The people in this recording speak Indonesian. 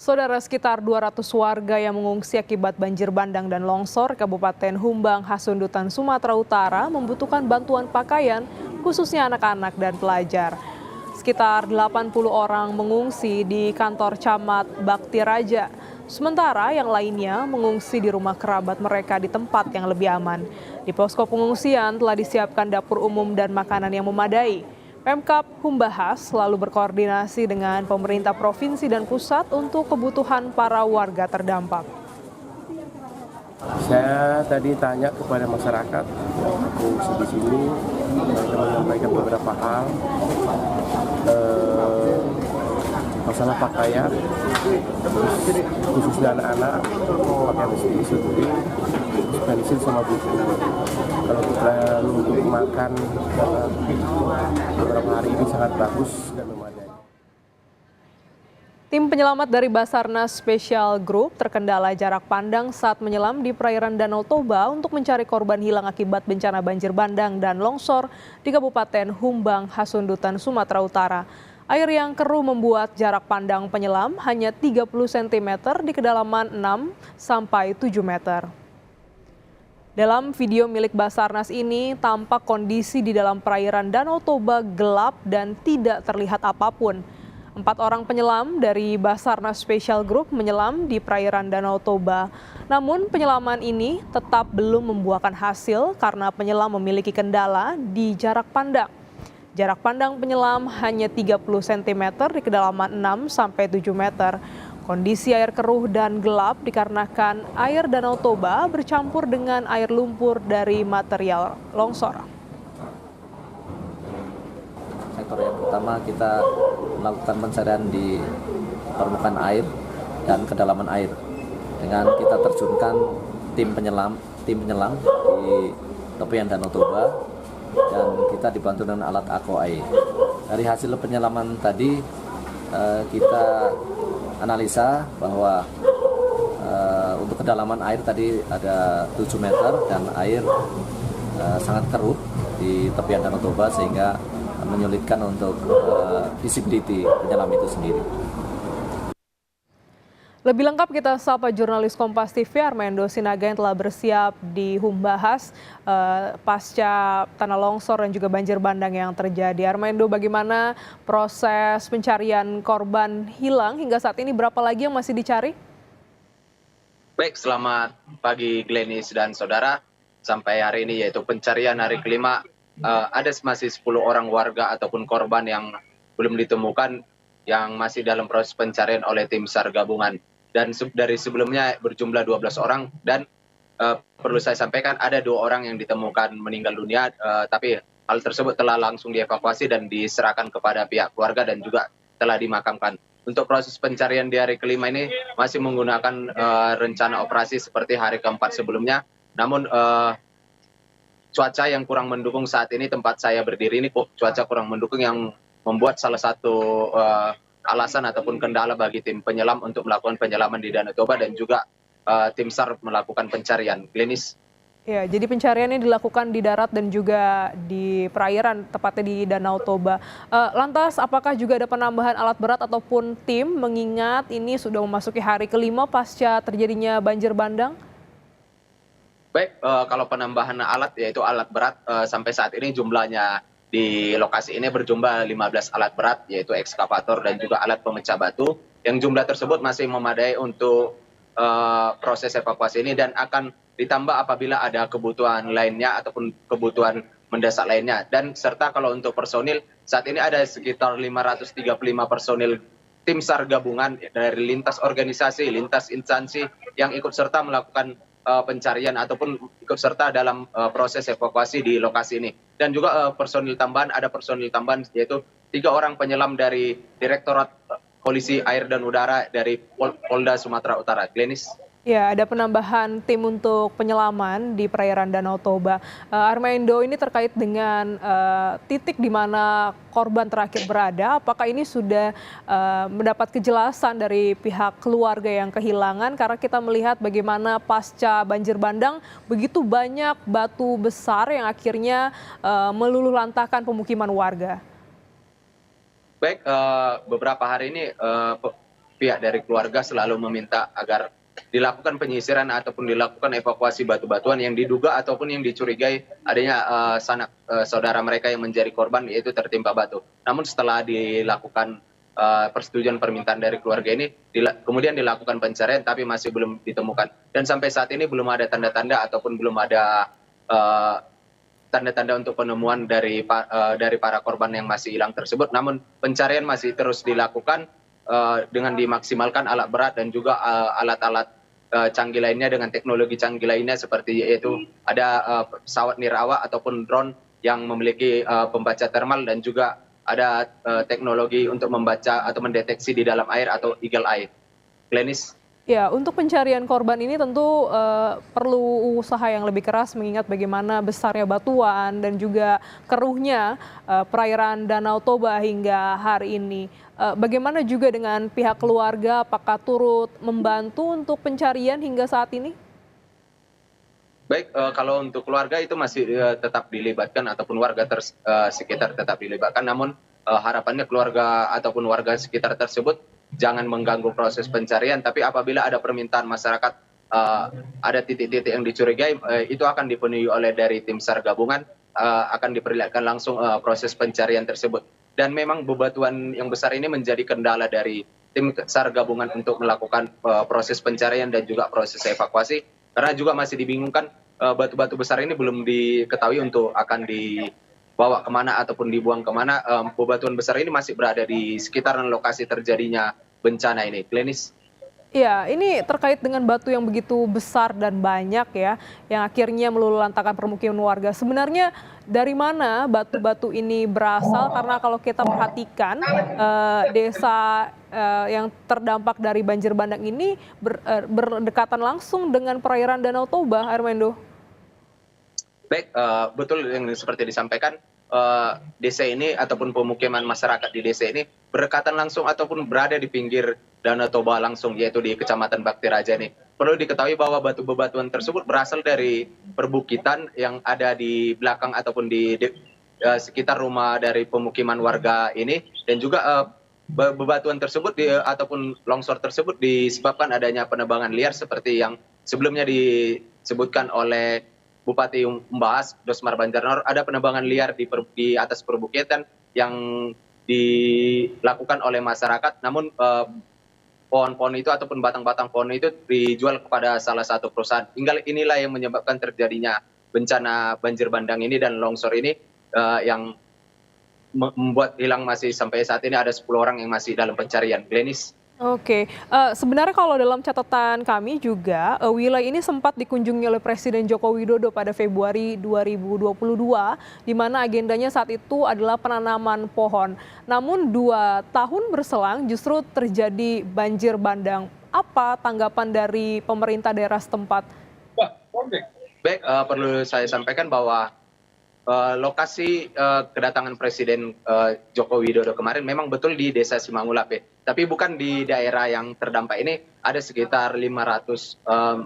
Saudara, sekitar 200 warga yang mengungsi akibat banjir bandang dan longsor Kabupaten Humbang, Hasundutan, Sumatera Utara membutuhkan bantuan pakaian, khususnya anak-anak dan pelajar. Sekitar 80 orang mengungsi di kantor Camat Bakti Raja. Sementara yang lainnya mengungsi di rumah kerabat mereka di tempat yang lebih aman. Di posko pengungsian telah disiapkan dapur umum dan makanan yang memadai. Pemkab Humbahas selalu berkoordinasi dengan pemerintah provinsi dan pusat untuk kebutuhan para warga terdampak. Saya tadi tanya kepada masyarakat pengungsi di sini, mereka menyampaikan beberapa hal, masalah pakaian, khususnya anak-anak, pakaian istri, pensil sama buku. Kalau kita untuk makan beberapa hari ini sangat bagus dan memadai. Tim penyelamat dari Basarnas Special Group terkendala jarak pandang saat menyelam di perairan Danau Toba untuk mencari korban hilang akibat bencana banjir bandang dan longsor di Kabupaten Humbang, Hasundutan, Sumatera Utara. Air yang keruh membuat jarak pandang penyelam hanya 30 cm di kedalaman 6 sampai 7 meter. Dalam video milik Basarnas ini, tampak kondisi di dalam perairan Danau Toba gelap dan tidak terlihat apapun. 4 orang penyelam dari Basarnas Special Group menyelam di perairan Danau Toba. Namun penyelaman ini tetap belum membuahkan hasil karena penyelam memiliki kendala di jarak pandang. Jarak pandang penyelam hanya 30 cm di kedalaman 6 sampai 7 meter. Kondisi air keruh dan gelap dikarenakan air Danau Toba bercampur dengan air lumpur dari material longsor. Sektor yang pertama kita melakukan pencarian di permukaan air dan kedalaman air dengan kita terjunkan tim penyelam di tepian Danau Toba dan kita dibantu dengan alat AKOAI. Dari hasil penyelaman tadi kita analisa bahwa untuk kedalaman air tadi ada 7 meter dan air sangat keruh di tepian Danau Toba sehingga menyulitkan untuk visibility penyelam itu sendiri. Lebih lengkap kita sapa jurnalis Kompas TV Armando Sinaga yang telah bersiap di Humbahas pasca tanah longsor dan juga banjir bandang yang terjadi. Armando, bagaimana proses pencarian korban hilang hingga saat ini, berapa lagi yang masih dicari? Baik, selamat pagi Glenis dan saudara. Sampai hari ini yaitu pencarian hari kelima, ada masih 10 orang warga ataupun korban yang belum ditemukan yang masih dalam proses pencarian oleh tim SAR gabungan. Dan dari sebelumnya berjumlah 12 orang dan perlu saya sampaikan ada 2 orang yang ditemukan meninggal dunia, tapi hal tersebut telah langsung dievakuasi dan diserahkan kepada pihak keluarga dan juga telah dimakamkan. Untuk proses pencarian di hari kelima ini masih menggunakan rencana operasi seperti hari keempat sebelumnya, namun cuaca yang kurang mendukung saat ini tempat saya berdiri ini cuaca kurang mendukung yang membuat salah satu alasan ataupun kendala bagi tim penyelam untuk melakukan penyelaman di Danau Toba dan juga tim SAR melakukan pencarian. Glenis. Ya, jadi pencarian ini dilakukan di darat dan juga di perairan, tepatnya di Danau Toba. Lantas, apakah juga ada penambahan alat berat ataupun tim mengingat ini sudah memasuki hari kelima pasca terjadinya banjir bandang? Baik, kalau penambahan alat yaitu alat berat sampai saat ini jumlahnya di lokasi ini berjumlah 15 alat berat yaitu ekskavator dan juga alat pemecah batu yang jumlah tersebut masih memadai untuk proses evakuasi ini dan akan ditambah apabila ada kebutuhan lainnya ataupun kebutuhan mendesak lainnya. Dan serta kalau untuk personil saat ini ada sekitar 535 personil tim SAR gabungan dari lintas organisasi, lintas instansi yang ikut serta melakukan pencarian ataupun ikut serta dalam proses evakuasi di lokasi ini. Dan juga personil tambahan, ada personil tambahan yaitu 3 orang penyelam dari Direktorat Polisi Air dan Udara dari Polda Sumatera Utara. Glenis. Ya, ada penambahan tim untuk penyelaman di perairan Danau Toba. Armando, ini terkait dengan titik di mana korban terakhir berada. Apakah ini sudah mendapat kejelasan dari pihak keluarga yang kehilangan? Karena kita melihat bagaimana pasca banjir bandang begitu banyak batu besar yang akhirnya meluluh lantahkan pemukiman warga. Baik, beberapa hari ini pihak dari keluarga selalu meminta agar dilakukan penyisiran ataupun dilakukan evakuasi batu-batuan yang diduga ataupun yang dicurigai adanya sanak saudara mereka yang menjadi korban yaitu tertimpa batu. Namun setelah dilakukan persetujuan permintaan dari keluarga ini, kemudian dilakukan pencarian tapi masih belum ditemukan. Dan sampai saat ini belum ada tanda-tanda ataupun belum ada tanda-tanda untuk penemuan dari para korban yang masih hilang tersebut. Namun pencarian masih terus dilakukan dengan dimaksimalkan alat berat dan juga alat-alat canggih lainnya dengan teknologi canggih lainnya seperti yaitu ada pesawat nirawak ataupun drone yang memiliki pembaca thermal dan juga ada teknologi untuk membaca atau mendeteksi di dalam air atau eagle eye. Glenis. Ya, untuk pencarian korban ini tentu perlu usaha yang lebih keras mengingat bagaimana besarnya batuan dan juga keruhnya perairan Danau Toba hingga hari ini. Bagaimana juga dengan pihak keluarga, apakah turut membantu untuk pencarian hingga saat ini? Baik, kalau untuk keluarga itu masih tetap dilibatkan ataupun warga sekitar tetap dilibatkan. Namun harapannya keluarga ataupun warga sekitar tersebut jangan mengganggu proses pencarian, tapi apabila ada permintaan masyarakat, ada titik-titik yang dicurigai, itu akan dipenuhi oleh dari tim SAR gabungan, akan diperlihatkan langsung proses pencarian tersebut. Dan memang bebatuan yang besar ini menjadi kendala dari tim SAR gabungan untuk melakukan proses pencarian dan juga proses evakuasi, karena juga masih dibingungkan batu-batu besar ini belum diketahui untuk akan dibawa kemana ataupun dibuang kemana. Bebatuan besar ini masih berada di sekitaran lokasi terjadinya bencana ini. Glenis. Ya, ini terkait dengan batu yang begitu besar dan banyak ya, yang akhirnya meluluhlantakkan permukiman warga. Sebenarnya dari mana batu-batu ini berasal? Karena kalau kita perhatikan desa yang terdampak dari banjir bandang ini berdekatan langsung dengan perairan Danau Toba, Armando. Baik, betul yang seperti disampaikan, desa ini ataupun pemukiman masyarakat di desa ini berdekatan langsung ataupun berada di pinggir Danau Toba langsung, yaitu di Kecamatan Bakti Raja ini. Perlu diketahui bahwa batu-bebatuan tersebut berasal dari perbukitan yang ada di belakang ataupun di sekitar rumah dari pemukiman warga ini, dan juga bebatuan tersebut ataupun longsor tersebut disebabkan adanya penebangan liar seperti yang sebelumnya disebutkan oleh Bupati Umbas, Dosmar Banjarnegara. Ada penebangan liar di atas perbukitan yang dilakukan oleh masyarakat, namun pohon-pohon itu ataupun batang-batang pohon itu dijual kepada salah satu perusahaan. Hingga inilah yang menyebabkan terjadinya bencana banjir bandang ini dan longsor ini, yang membuat hilang masih sampai saat ini ada 10 orang yang masih dalam pencarian. Glenis. Oke, sebenarnya kalau dalam catatan kami juga, wilayah ini sempat dikunjungi oleh Presiden Joko Widodo pada Februari 2022, di mana agendanya saat itu adalah penanaman pohon. Namun 2 tahun berselang justru terjadi banjir bandang. Apa tanggapan dari pemerintah daerah setempat? Baik, perlu saya sampaikan bahwa lokasi kedatangan Presiden Joko Widodo kemarin memang betul di Desa Simangulape, tapi bukan di daerah yang terdampak ini. Ada sekitar 500